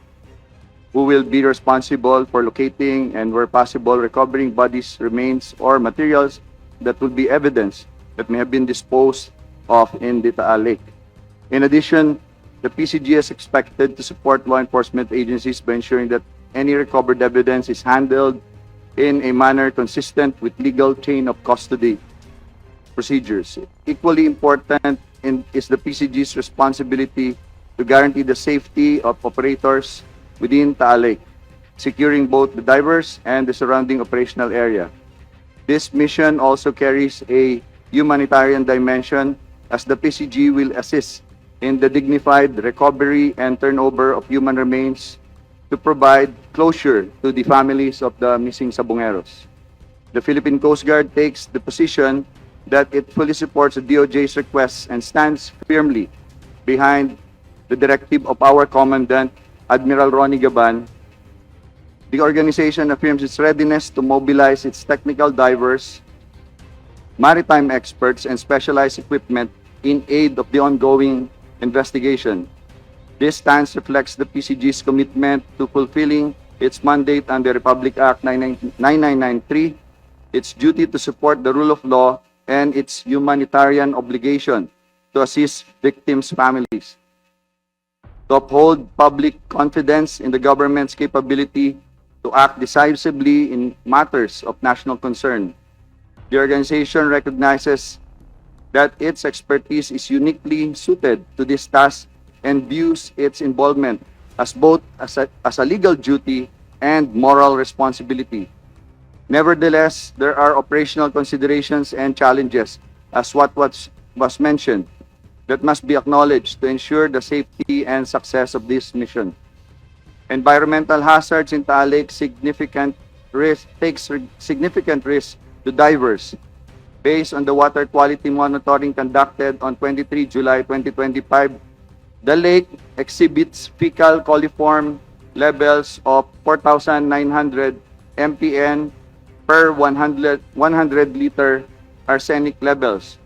who will be responsible for locating and, where possible, recovering bodies, remains, or materials that will be evidence that may have been disposed of in the Taal Lake. In addition, the PCG is expected to support law enforcement agencies by ensuring that any recovered evidence is handled in a manner consistent with legal chain of custody procedures. Equally important is the PCG's responsibility to guarantee the safety of operators within Taal Lake, securing both the divers and the surrounding operational area. This mission also carries a humanitarian dimension, as the PCG will assist in the dignified recovery and turnover of human remains to provide closure to the families of the missing Sabongeros. The Philippine Coast Guard takes the position that it fully supports the DOJ's requests and stands firmly behind the directive of our Commandant, Admiral Ronnie Gaban. The organization affirms its readiness to mobilize its technical divers, maritime experts, and specialized equipment in aid of the ongoing investigation. This stance reflects the PCG's commitment to fulfilling its mandate under Republic Act 9993 its duty to support the rule of law, and its humanitarian obligation to assist victims' families. To uphold public confidence in the government's capability to act decisively in matters of national concern. The organization recognizes that its expertise is uniquely suited to this task and views its involvement as both as a legal duty and moral responsibility. Nevertheless, there are operational considerations and challenges, as what was mentioned, that must be acknowledged to ensure the safety and success of this mission. Environmental hazards in Taal Lake takes significant risk to divers. Based on the water quality monitoring conducted on 23 July 2025, the lake exhibits fecal coliform levels of 4,900 mpn per 100 liter arsenic levels,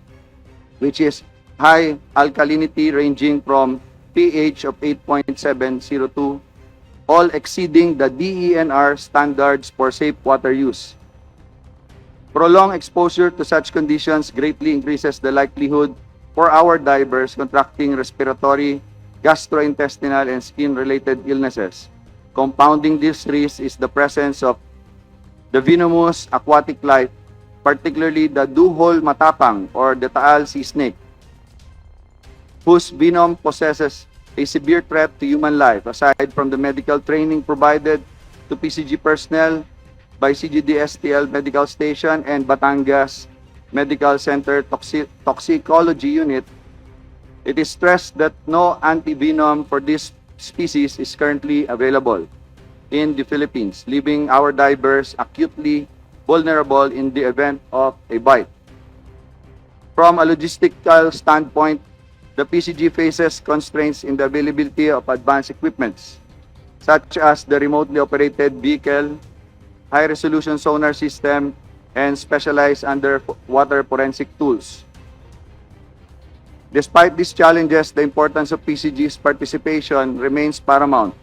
which is high alkalinity ranging from pH of 8.702, all exceeding the DENR standards for safe water use. Prolonged exposure to such conditions greatly increases the likelihood for our divers contracting respiratory, gastrointestinal, and skin-related illnesses. Compounding this risk is the presence of the venomous aquatic life, particularly the duhol matapang or the Taal sea snake, whose venom possesses a severe threat to human life. Aside from the medical training provided to PCG personnel by CGD-STL Medical Station and Batangas Medical Center Toxicology Unit, it is stressed that no antivenom for this species is currently available in the Philippines, leaving our divers acutely vulnerable in the event of a bite. From a logistical standpoint, the PCG faces constraints in the availability of advanced equipments, such as the remotely operated vehicle, high-resolution sonar system, and specialized underwater forensic tools. Despite these challenges, the importance of PCG's participation remains paramount.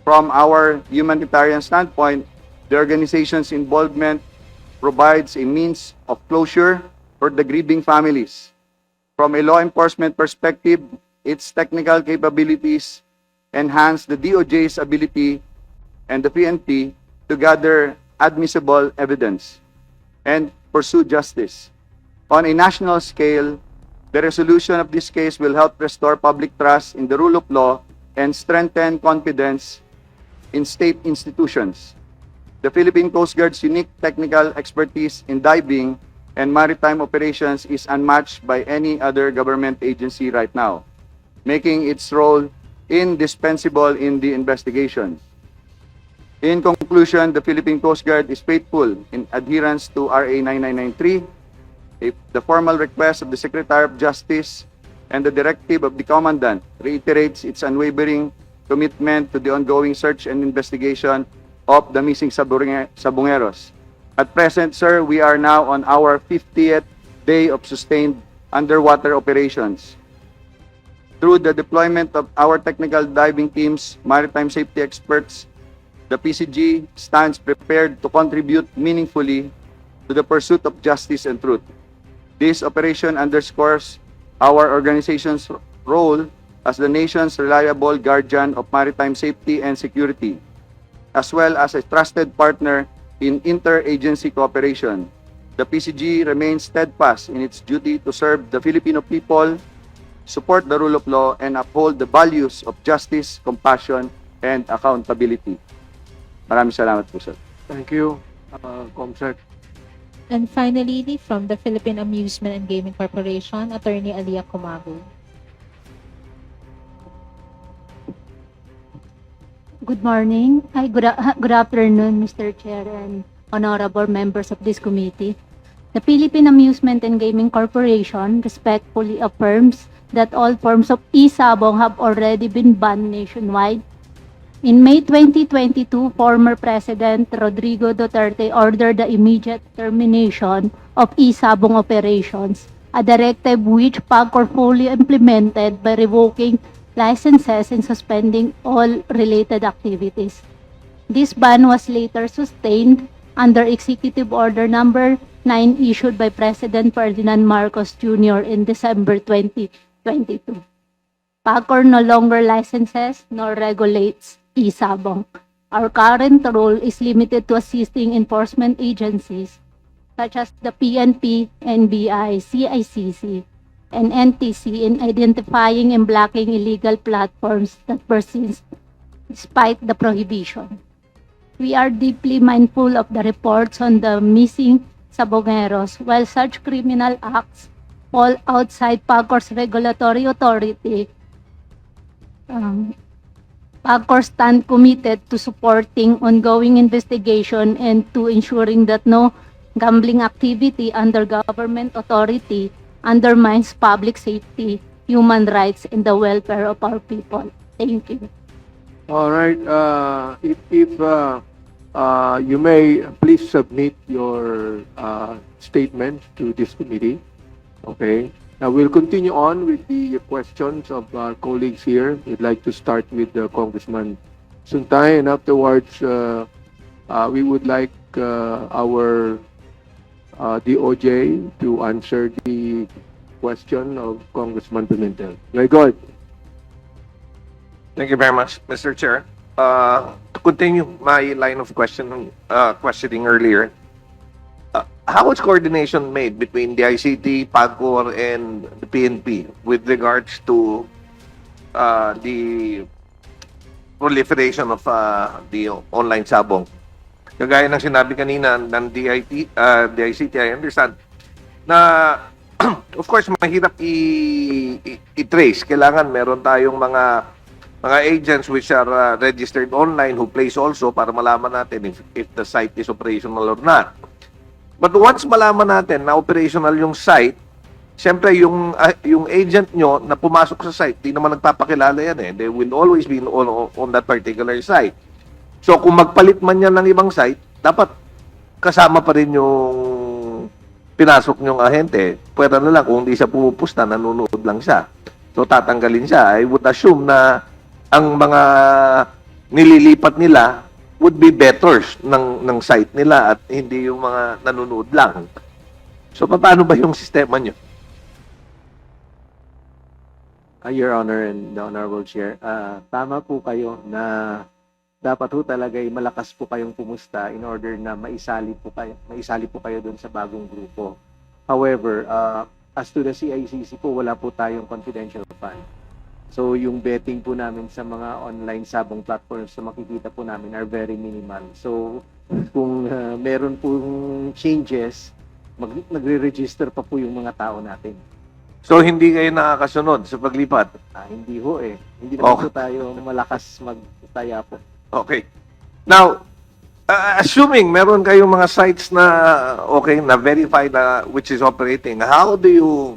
From our humanitarian standpoint, the organization's involvement provides a means of closure for the grieving families. From a law enforcement perspective, its technical capabilities enhance the DOJ's ability and the PNP to gather admissible evidence and pursue justice. On a national scale, the resolution of this case will help restore public trust in the rule of law and strengthen confidence in state institutions. The Philippine Coast Guard's unique technical expertise in diving and maritime operations is unmatched by any other government agency right now, making its role indispensable in the investigation. In conclusion, the Philippine Coast Guard is faithful in adherence to RA 9993, the formal request of the Secretary of Justice, and the directive of the Commandant reiterates its unwavering commitment to the ongoing search and investigation of the missing Sabongeros. At present, sir, we are now on our 50th day of sustained underwater operations. Through the deployment of our technical diving teams, maritime safety experts, the PCG stands prepared to contribute meaningfully to the pursuit of justice and truth. This operation underscores our organization's role as the nation's reliable guardian of maritime safety and security, as well as a trusted partner in interagency cooperation. The PCG remains steadfast in its duty to serve the Filipino people, support the rule of law, and uphold the values of justice, compassion, and accountability. Maraming salamat po, sir. Thank you, Comsec. And finally, from the Philippine Amusement and Gaming Corporation, Attorney Alia Comago. Good morning. Good afternoon, Mr. Chair and honorable members of this committee. The Philippine Amusement and Gaming Corporation respectfully affirms that all forms of e-sabong have already been banned nationwide. In May 2022, former President Rodrigo Duterte ordered the immediate termination of e-sabong operations, a directive which PAGCOR fully implemented by revoking licenses and suspending all related activities. This ban was later sustained under Executive Order Number 9 issued by President Ferdinand Marcos Jr. in December 2022. PAGCOR no longer licenses nor regulates e-sabong. Our current role is limited to assisting enforcement agencies such as the PNP, NBI, CICC, and NTC in identifying and blocking illegal platforms that persist despite the prohibition. We are deeply mindful of the reports on the missing sabongeros. While such criminal acts fall outside PAGCOR's regulatory authority, PAGCOR stand committed to supporting ongoing investigation and to ensuring that no gambling activity under government authority undermines public safety, human rights, and the welfare of our people. Thank you. All right. If you may please submit your statement to this committee. Okay. Now we'll continue on with the questions of our colleagues here. We'd like to start with Congressman Suntay, and afterwards we would like our DOJ to answer the question of Congressman Pimentel. Very good. Thank you very much, Mr. Chair. To continue my line of questioning earlier, how is coordination made between the ICT, PAGCOR, and the PNP with regards to the proliferation of the online sabong? Kagaya ng sinabi kanina ng DICT, I understand na of course mahirap i-trace. Kailangan meron tayong mga agents which are registered online who place also para malaman natin if the site is operational or not. But once malaman natin na operational yung site, siyempre yung agent nyo na pumasok sa site, di naman nagpapakilala yan eh. They will always be on that particular site. So kung magpalit man yan ng ibang site, dapat kasama pa rin yung pinasok nyong ahente. Pwede na lang kung hindi siya pumupusta, nanonood lang siya. So tatanggalin siya. I would assume na ang mga nililipat nila would be bettors ng site nila at hindi yung mga nanonood lang. So paano ba yung sistema nyo? Your Honor and the Honorable Chair, tama po kayo na dapat po talaga ay malakas po kayong pumusta in order na maisali po kayo doon sa bagong grupo. However, as to the CICC po, wala po tayong confidential fund. So yung betting po namin sa mga online sabong platforms na makikita po namin are very minimal. So kung meron pong changes, nagre-register pa po yung mga tao natin. So hindi kayo nakakasunod sa paglipat? Hindi ho eh. Hindi naman po tayo malakas magtaya po. Okay. Now, assuming meron kayong mga sites na okay, na verified na which is operating, how do you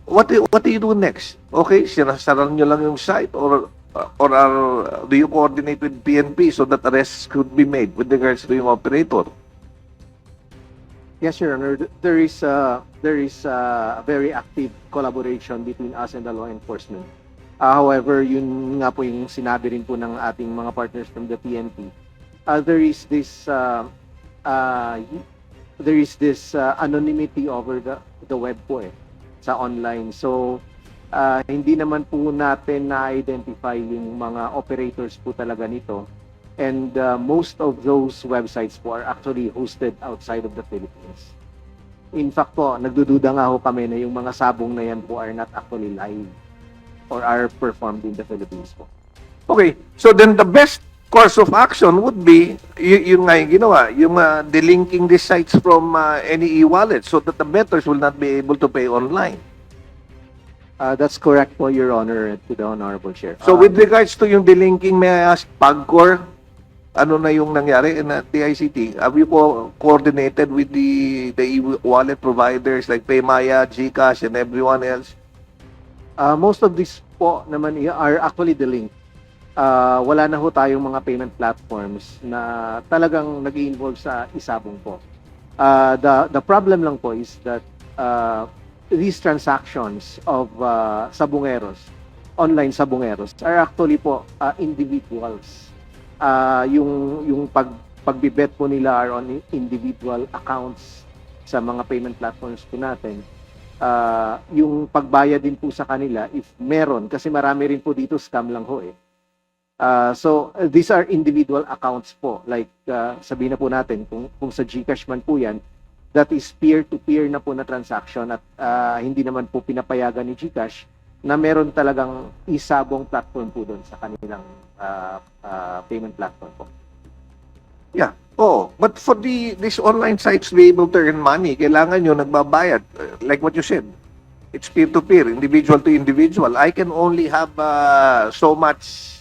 what do you do next? Okay, sinasaran nyo lang yung site or do you coordinate with PNP so that arrests could be made with regards to yung operator? Yes, Your Honor. There is a very active collaboration between us and the law enforcement. However, yun nga po yung sinabi rin po ng ating mga partners from the PNP. There is this anonymity over the web po sa online. So hindi naman po natin na-identify yung mga operators po talaga nito. And most of those websites po are actually hosted outside of the Philippines. In fact po, nagdududa nga ho kami na yung mga sabong na yan po are not actually live or are performed in the Philippines po. Okay, so then the best course of action would be yung nga yung ginawa, yung delinking these sites from any e-wallet so that the bettors will not be able to pay online. That's correct po, Your Honor, to the Honorable Chair. So with regards to yung delinking, may I ask, PAGCOR, ano na yung nangyari in TICT? Have you coordinated with the e-wallet providers like PayMaya, GCash, and everyone else? Most of these po naman are actually delinked. Wala na ho tayong mga payment platforms na talagang nag-i-involve sa isabong po. The problem lang po is that these transactions of sabongeros, online sabongeros, are actually po individuals. yung pagbibet po nila are on individual accounts sa mga payment platforms po natin. Yung pagbayad din po sa kanila, if meron, kasi marami rin po dito scam lang ho eh. So these are individual accounts po. Like sabihin na po natin, kung sa GCash man po yan, that is peer-to-peer na po na transaction at hindi naman po pinapayagan ni GCash na meron talagang isabong platform po doon sa kanilang payment platform po. Yeah. Oh, but for these online sites to be able to earn money, kailangan nyo nagbabayad. Like what you said, it's peer-to-peer, individual to individual. I can only have so much,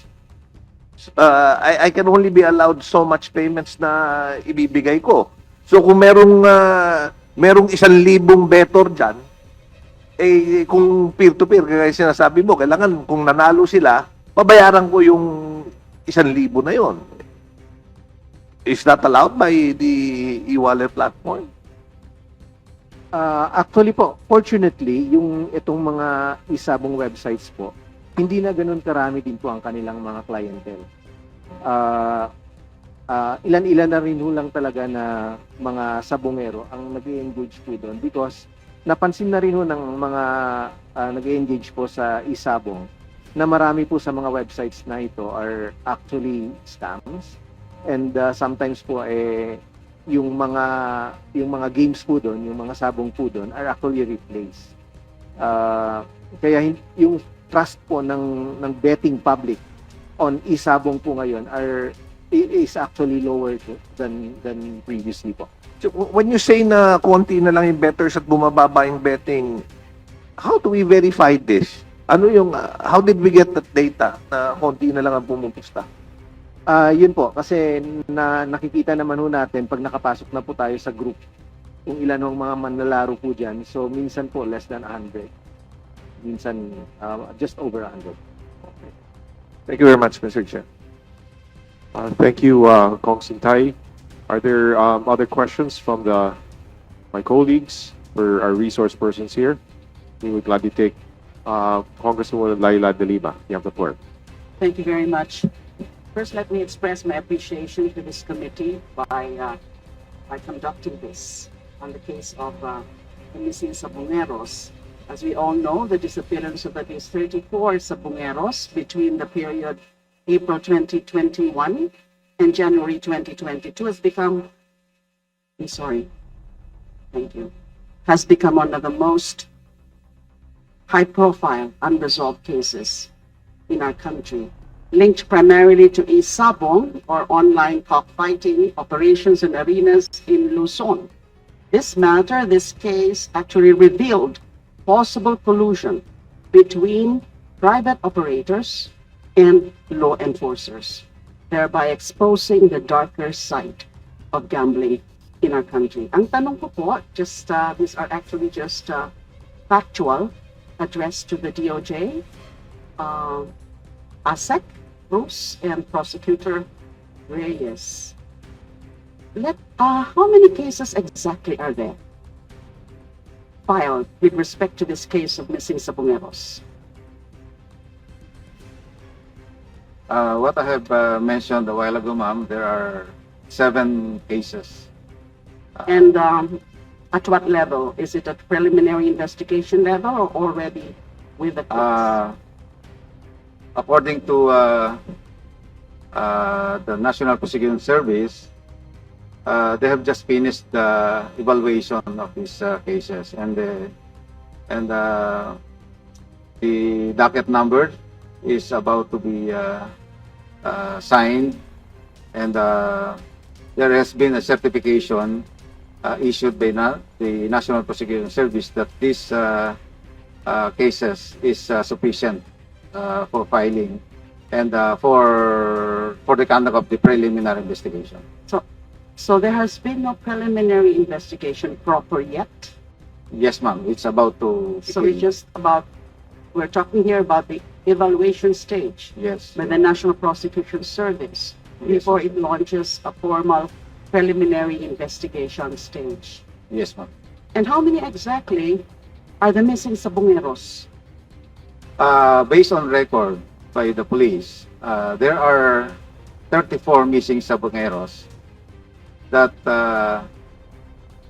I can only be allowed so much payments na ibibigay ko. So kung merong 1,000 better dyan, eh kung peer-to-peer, kaya sinasabi mo, kailangan kung nanalo sila, babayaran ko yung 1,000 na yon. Is that allowed by the e-wallet platform? Actually po, fortunately, yung itong mga isabong websites po, hindi na ganun karami din po ang kanilang mga clientele. Ilan-ilan na rin ho lang talaga na mga sabongero ang nag-engage po doon because napansin na rin ho ng mga nag-engage po sa isabong na marami po sa mga websites na ito are actually scams and sometimes po yung mga games po doon, yung mga sabong po doon are actually replaced. Kaya yung trust po ng betting public on isabong po ngayon is actually lower than previously po. So, when you say na konti na lang yung bettors at bumababa yung betting, how do we verify this? How did we get that data na konti na lang ang pumupusta? Yun po, kasi nakikita naman ho natin pag nakapasok na po tayo sa group, kung ilan ang mga manlalaro po dyan. So, minsan po less than 100. Minsan just over 100. Okay. Thank you very much, Mr. Chair. Thank you, Kong Sintay. Are there other questions from my colleagues or our resource persons here? We would gladly take Congresswoman Laila De Lima. You have the floor. Thank you very much. First, let me express my appreciation to this committee by conducting this on the case of the missing Sabongeros. As we all know, the disappearance of at least 34 Sabongeros between the period April 2021 and January 2022 has become one of the most high-profile unresolved cases in our country, linked primarily to Isabong or online cockfighting operations in arenas in Luzon. This case actually revealed possible collusion between private operators and law enforcers, thereby exposing the darker side of gambling in our country. Ang tanong ko po, these are actually just factual, addressed to the DOJ, ASEC, Bruce, and Prosecutor Reyes. How many cases exactly are there filed with respect to this case of missing Sabongeros? What I have mentioned a while ago, ma'am, there are 7 cases. And at what level? Is it at preliminary investigation level or already with the case? According to the National Prosecution Service, they have just finished the evaluation of these cases, and the docket number is about to be signed, and there has been a certification issued by the National Prosecution Service that these cases is sufficient for filing and for the conduct of the preliminary investigation. So there has been no preliminary investigation proper yet? Yes, ma'am. It's about to So begin. we're talking here about the evaluation stage Yes. by the National Prosecution Service before it launches a formal preliminary investigation stage. Yes, ma'am. And how many exactly are the missing Sabongeros? Based on record by the police, there are 34 missing Sabongeros that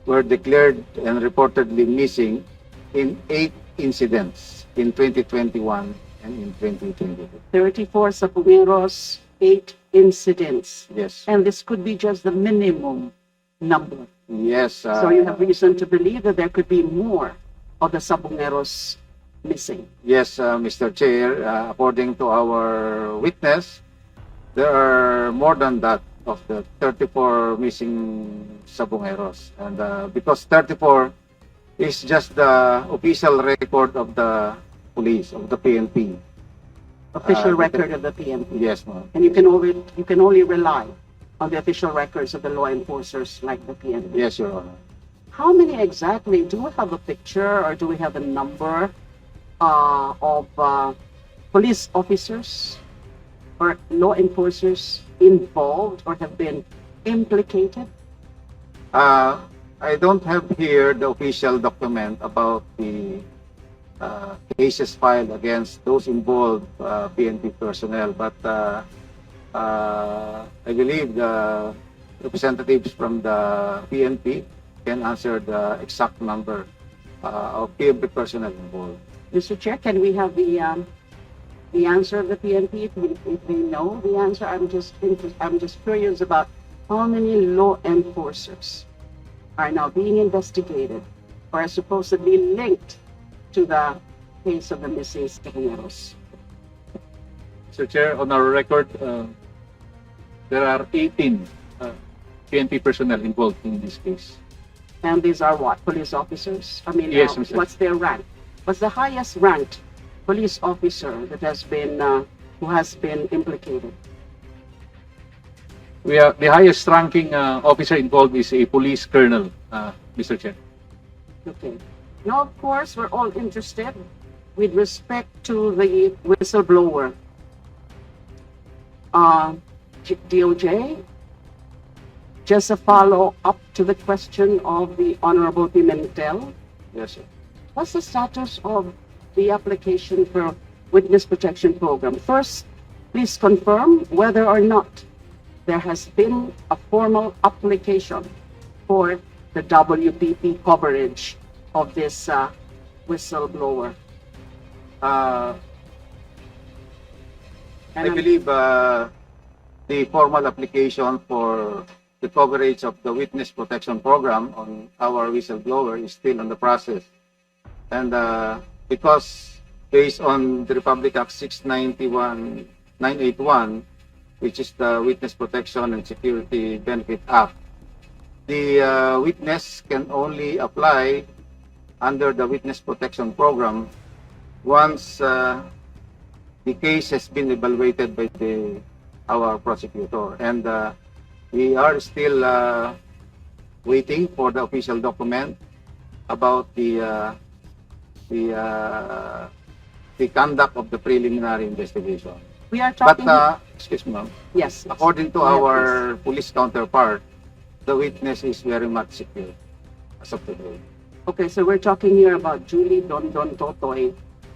were declared and reportedly missing in 8 incidents in 2021 and in 2022. 34 Sapungeros, 8 incidents. Yes. And this could be just the minimum number. Yes. So you have reason to believe that there could be more of the Sapungeros missing. Yes, Mr. Chair, according to our witness, there are more than that of the 34 missing Sabongeros. And because 34 is just the official record of the police, of the PNP. Official record of the PNP. Yes, ma'am. And you can only rely on the official records of the law enforcers like the PNP. Yes, Your Honor. How many exactly? Do we have a picture or do we have a number of police officers or law enforcers involved or have been implicated? I don't have here the official document about the cases filed against those involved PNP personnel, but I believe the representatives from the PNP can answer the exact number of PNP personnel involved. Mr. Chair, can we have the answer of the PNP if we know the answer? I'm just curious about how many law enforcers are now being investigated or are supposedly linked to the case of the missing Sabongeros. Mr. Chair, on our record, there are 18 PNP personnel involved in this case. And these are what? Police officers? I mean, Yes, Mr. what's their rank? What's the highest ranked police officer that has been who has been implicated? We have the highest ranking officer involved is a police colonel, Mr. Chair. Okay. Now, of course, we're all interested with respect to the whistleblower. DOJ, just a follow-up to the question of the Honorable Pimentel. Yes, sir. What's the status of the application for Witness Protection Program? First, please confirm whether or not there has been a formal application for the WPP coverage of this whistleblower. I believe the formal application for the coverage of the Witness Protection Program on our whistleblower is still in the process. And because based on the Republic Act 691-981, which is the Witness Protection and Security Benefit Act, the witness can only apply under the Witness Protection Program once the case has been evaluated by our prosecutor. And we are still waiting for the official document about the conduct of the preliminary investigation. We are talking. But excuse me, ma'am. Yes. According to Yeah, our police counterpart, the witness is very much secure as of today. Okay, so we're talking here about Julie Dondon Totoy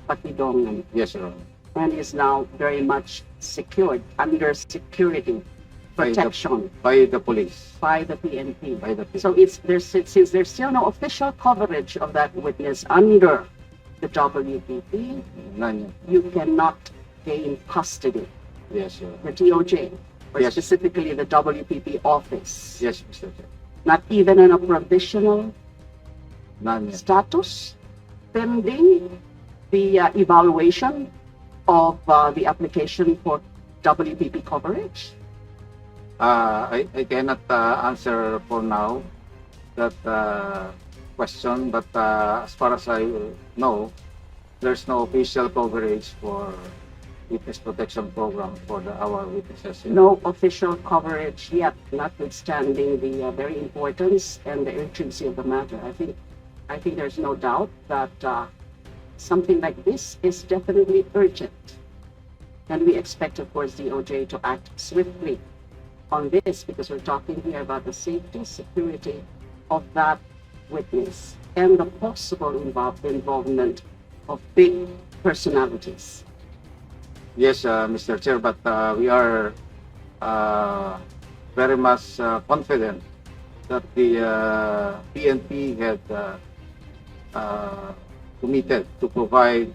Patidongan. Yes, Your Honor. And is now very much secured under security protection By the police. by the PNP. By the So since there's still no official coverage of that witness under the WPP, None yet. you cannot gain custody. Yes, Your Honor. The DOJ, or Yes. specifically the WPP office, Yes, Mr. Chair. not even on a provisional None yet. status, pending the evaluation of the application for WPP coverage. I cannot answer for now that question, but as far as I know, there's no official coverage for Witness Protection Program for our witnesses. No official coverage yet, notwithstanding the very importance and the urgency of the matter. I think there's no doubt that something like this is definitely urgent. And we expect, of course, DOJ to act swiftly on this because we're talking here about the safety, security of that witness and the possible involvement of big personalities. Yes, Mr. Chair, but we are very much confident that the PNP had committed to provide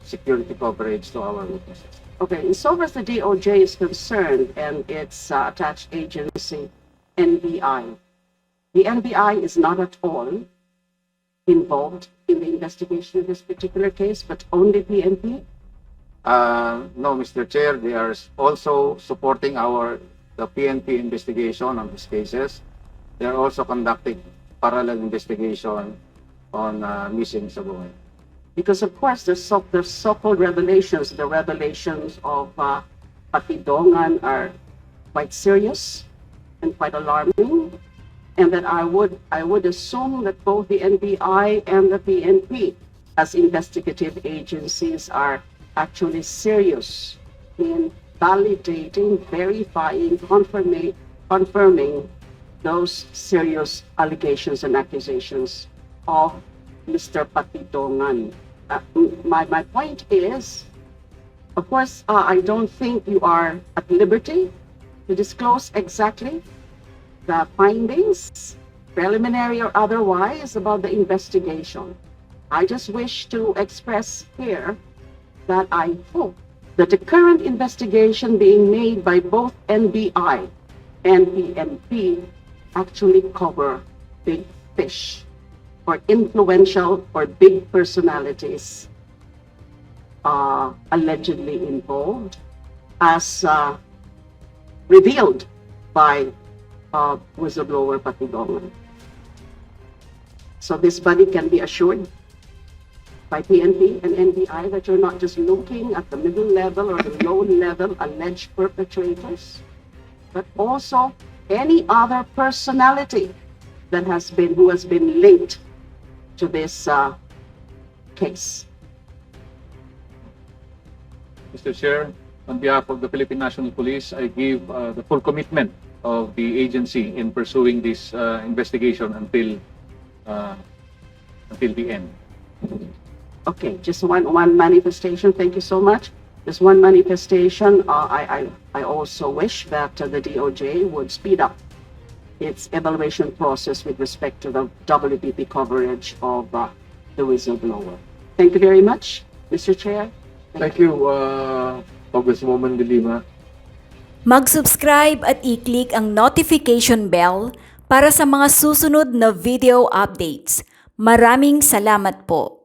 security coverage to our witnesses. Okay, so far as the DOJ is concerned and its attached agency, NBI, the NBI is not at all involved in the investigation of this particular case, but only PNP? No, Mr. Chair, they are also supporting the PNP investigation on these cases. They are also conducting parallel investigation on missing Sabungan. Because of course the so-called revelations, the revelations of Patidongan are quite serious and quite alarming, and that I would assume that both the NBI and the PNP as investigative agencies are actually serious in validating, verifying, confirming those serious allegations and accusations of Mr. Patidongan. My point is, of course, I don't think you are at liberty to disclose exactly the findings, preliminary or otherwise, about the investigation. I just wish to express here that I hope that the current investigation being made by both NBI and PNP actually cover big fish or influential or big personalities allegedly involved, as revealed by whistleblower Patidongan. So this body can be assured by PNP and NBI that you're not just looking at the middle level or the low level alleged perpetrators, but also any other personality that who has been linked to this case. Mr. Chair, on behalf of the Philippine National Police, I give the full commitment of the agency in pursuing this investigation until the end. Okay, just one manifestation. Thank you so much. Just one manifestation. I also wish that the DOJ would speed up its evaluation process with respect to the WPP coverage of the whistleblower. Thank you very much, Mr. Chair. Thank you, Congresswoman De Lima. Mag-subscribe at i-click ang notification bell para sa mga susunod na video updates. Maraming salamat po.